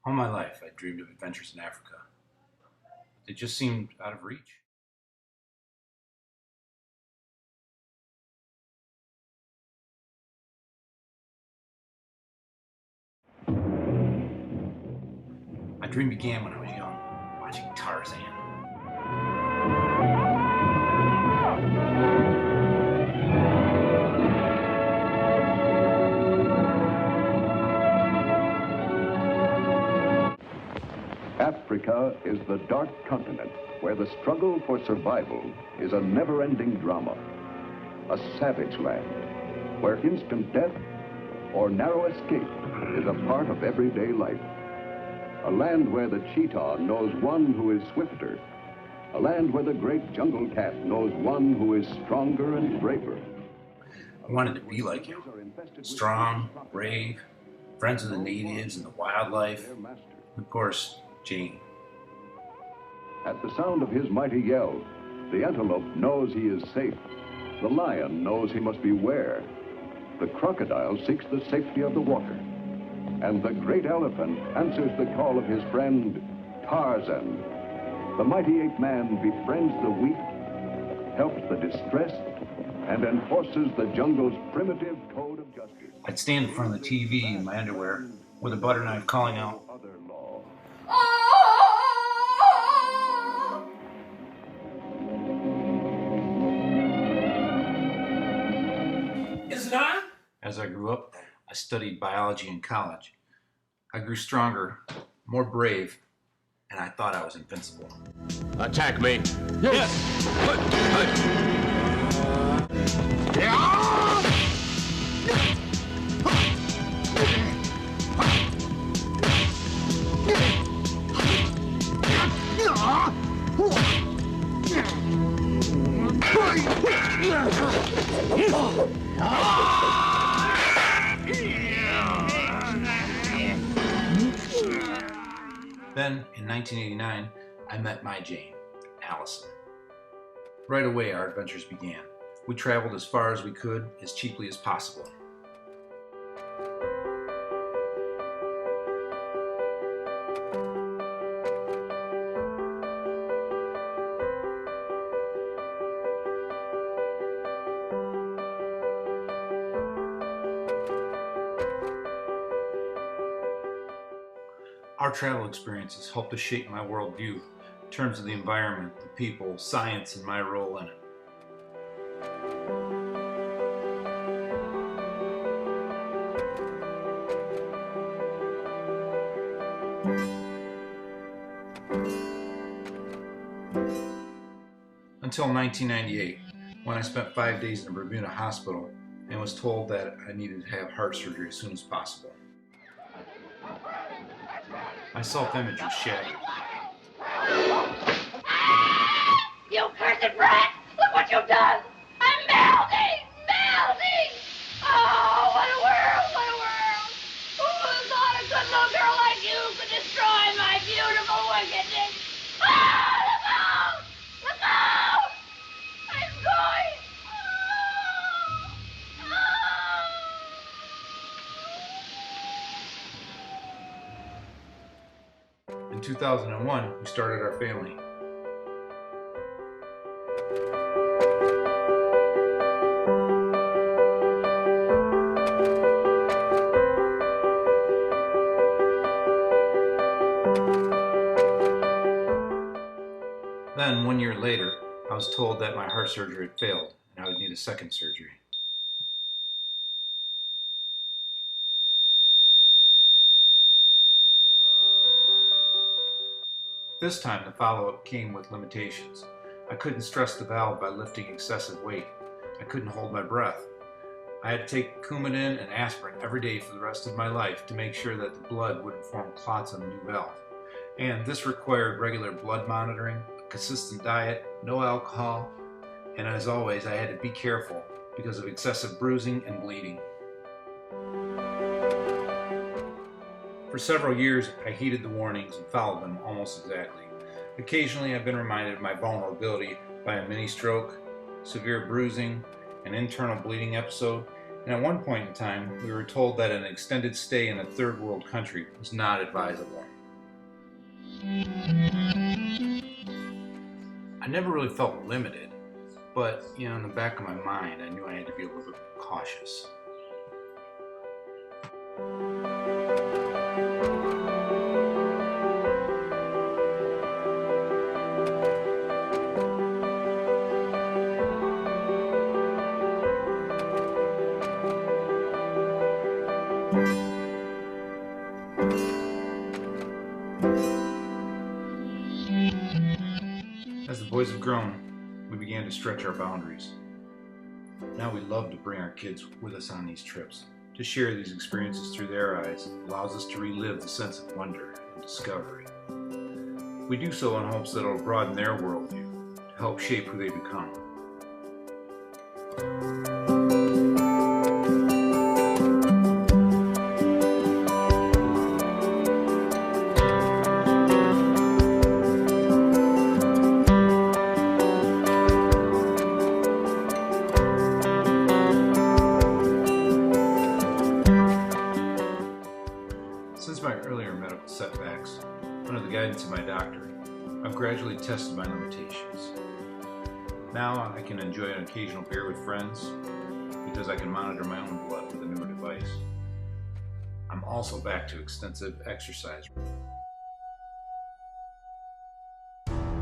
All my life, I dreamed of adventures in Africa. They just seemed out of reach. My dream began when I was young, watching Tarzan. Africa is the dark continent where the struggle for survival is a never-ending drama. A savage land where instant death or narrow escape is a part of everyday life. A land where the cheetah knows one who is swifter. A land where the great jungle cat knows one who is stronger and braver. I wanted to be like him. Strong, brave, friends with the natives and the wildlife. And of course, Jane. At the sound of his mighty yell, the antelope knows he is safe. The lion knows he must beware. The crocodile seeks the safety of the water. And the great elephant answers the call of his friend, Tarzan. The mighty ape man befriends the weak, helps the distressed, and enforces the jungle's primitive code of justice. I'd stand in front of the TV in my underwear with a butter knife calling out, "Is it on?" As I grew up, I studied biology in college. I grew stronger, more brave, and I thought I was invincible. Attack me. Yes. Then, in 1989, I met my Jane, Allison. Right away, our adventures began. We traveled as far as we could, as cheaply as possible. Our travel experiences helped to shape my worldview in terms of the environment, the people, science, and my role in it. Until 1998, when I spent 5 days in a Bermuda hospital and was told that I needed to have heart surgery as soon as possible. My self-image was shattered. You cursed brat! Look what you've done! I'm melting! Melting! Oh, what a world! What a world! Who would have thought a good little girl like you could destroy my beautiful wickedness? Ah, look out! Look out! I'm going! Ah, ah. In 2001, we started our family. Then, 1 year later, I was told that my heart surgery had failed and I would need a second surgery. This time, the follow-up came with limitations. I couldn't stress the valve by lifting excessive weight. I couldn't hold my breath. I had to take Coumadin and aspirin every day for the rest of my life to make sure that the blood wouldn't form clots on the new valve. And this required regular blood monitoring, a consistent diet, no alcohol, and as always, I had to be careful because of excessive bruising and bleeding. For several years, I heeded the warnings and followed them almost exactly. Occasionally, I've been reminded of my vulnerability by a mini stroke, severe bruising, an internal bleeding episode, and at one point in time, we were told that an extended stay in a third world country was not advisable. I never really felt limited, but in the back of my mind, I knew I had to be a little bit cautious. As the boys have grown, we began to stretch our boundaries. Now we love to bring our kids with us on these trips. To share these experiences through their eyes allows us to relive the sense of wonder and discovery. We do so in hopes that it will broaden their worldview to help shape who they become. Since my earlier medical setbacks, under the guidance of my doctor, I've gradually tested my limitations. Now I can enjoy an occasional beer with friends because I can monitor my own blood with a newer device. I'm also back to extensive exercise.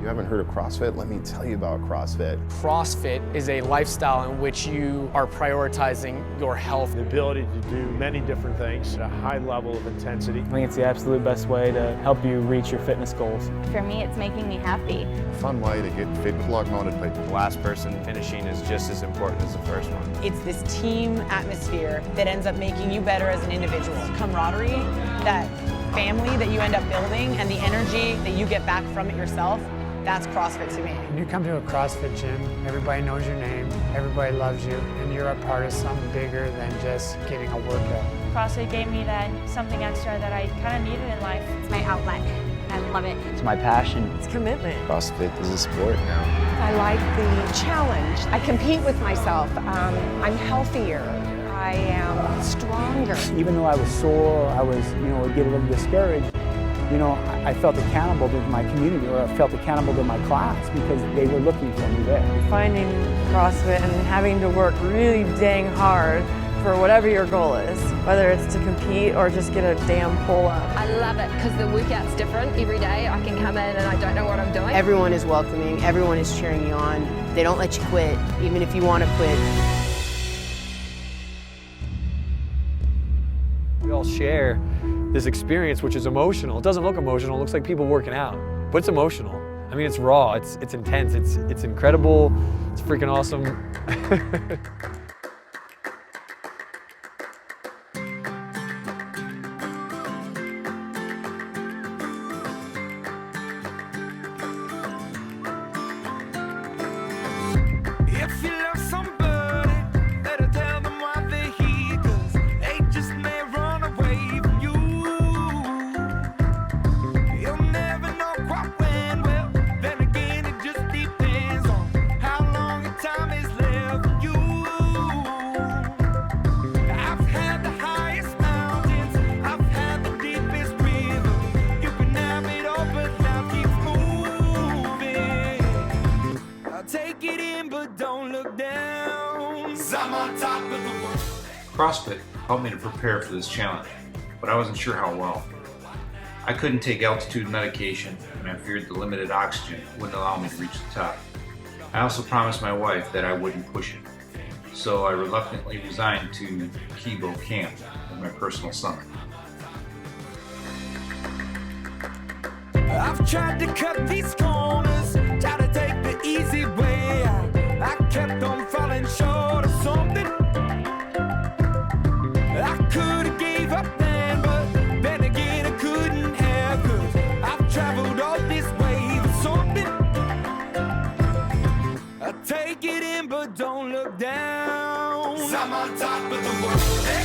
You haven't heard of CrossFit? Let me tell you about CrossFit. CrossFit is a lifestyle in which you are prioritizing your health. The ability to do many different things at a high level of intensity. I think it's the absolute best way to help you reach your fitness goals. For me, it's making me happy. A fun way to get fit with log-mounted pipe. The last person finishing is just as important as the first one. It's this team atmosphere that ends up making you better as an individual. Camaraderie, that family that you end up building, and the energy that you get back from it yourself. That's CrossFit to me. When you come to a CrossFit gym, everybody knows your name, everybody loves you, and you're a part of something bigger than just getting a workout. CrossFit gave me that something extra that I kind of needed in life. It's my outlet. I love it. It's my passion. It's commitment. CrossFit is a sport now. I like the challenge. I compete with myself. I'm healthier. I am stronger. Even though I was sore, I was, would get a little discouraged, I felt accountable to my community, or I felt accountable to my class because they were looking for me there. Finding CrossFit and having to work really dang hard for whatever your goal is, whether it's to compete or just get a damn pull-up. I love it because the workout's different every day. I can come in and I don't know what I'm doing. Everyone is welcoming, everyone is cheering you on. They don't let you quit, even if you want to quit. We all share this experience, which is emotional. It doesn't look emotional, it looks like people working out, but it's emotional. I mean, it's raw, it's intense, it's incredible, it's freaking awesome. If you love somebody, better tell them why they're here, 'cause they just may run away from you. You'll never know quite when, well, then again it just depends on how long your time is left for you. I've had the highest mountains, I've had the deepest river. You can have it all, but life keeps moving. I'll take it in, but don't look down. 'Cause I'm on top of the world. CrossFit helped me to prepare for this challenge, but I wasn't sure how well. I couldn't take altitude medication, and I feared the limited oxygen wouldn't allow me to reach the top. I also promised my wife that I wouldn't push it, so I reluctantly resigned to Kibo Camp as my personal summit. I've tried to cut these corners, try to take the easy way out. I kept on falling short of something. I could have gave up then, but then again I couldn't have, 'cause I've traveled all this way for something. I take it in, but don't look down. 'Cause I'm on top of the world, eh?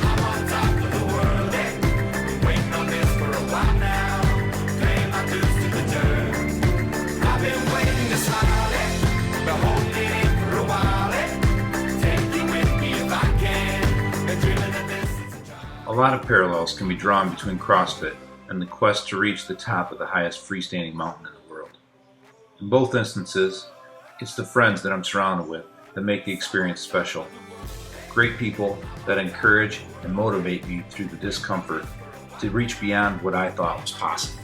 I'm on top of the world, eh? Been waiting on this for a while now. Paying my dues to the dirt. I've been waiting to smile, eh? Been holding it in for a while, eh? Take you with me if I can. Been dreaming of this since a child. A lot of parallels can be drawn between CrossFit and the quest to reach the top of the highest freestanding mountain in the world. In both instances, it's the friends that I'm surrounded with that make the experience special. Great people that encourage and motivate me through the discomfort to reach beyond what I thought was possible.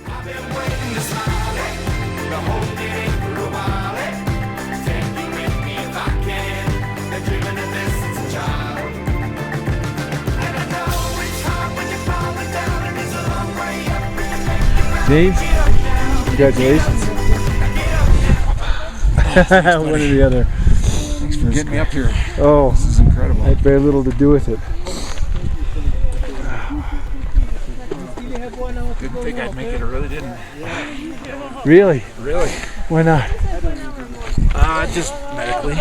I've been waiting to smile, the whole day for a while. Take you with me if I can. Been dreaming of this since a child. And I know it's hard when you're falling down, and it's a long way up. Dave, congratulations. One or the other. Thanks for getting me up here. Oh, this is incredible. I had very little to do with it. Didn't think I'd make it, I really didn't. Really? Really? Why not? Just medically.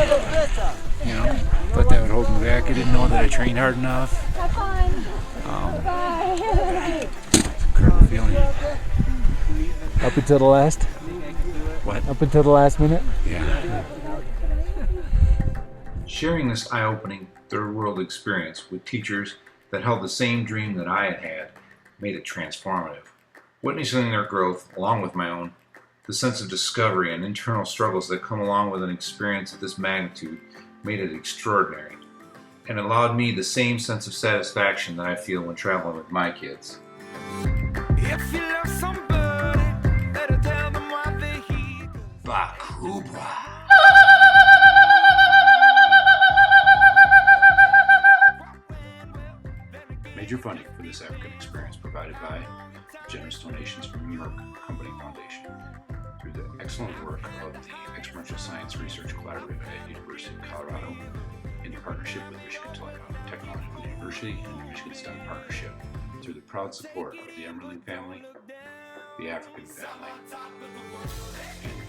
You know, thought that would hold me back. I didn't know that I trained hard enough. It's an incredible feeling. Up until the last? What? Up until the last minute? Yeah. Sharing this eye-opening third world experience with teachers that held the same dream that I had had made it transformative. Witnessing their growth, along with my own, the sense of discovery and internal struggles that come along with an experience of this magnitude made it extraordinary, and allowed me the same sense of satisfaction that I feel when traveling with my kids. If you love somebody, better tell them why they're here. Bakubra. Major funding for this African experience provided by generous donations from New York Company Foundation through the excellent work of the Experiential Science Research Collaborative at University of Colorado in partnership with Michigan Technological University and the Michigan STEM Partnership through the proud support of the Emmerling family, the African family, and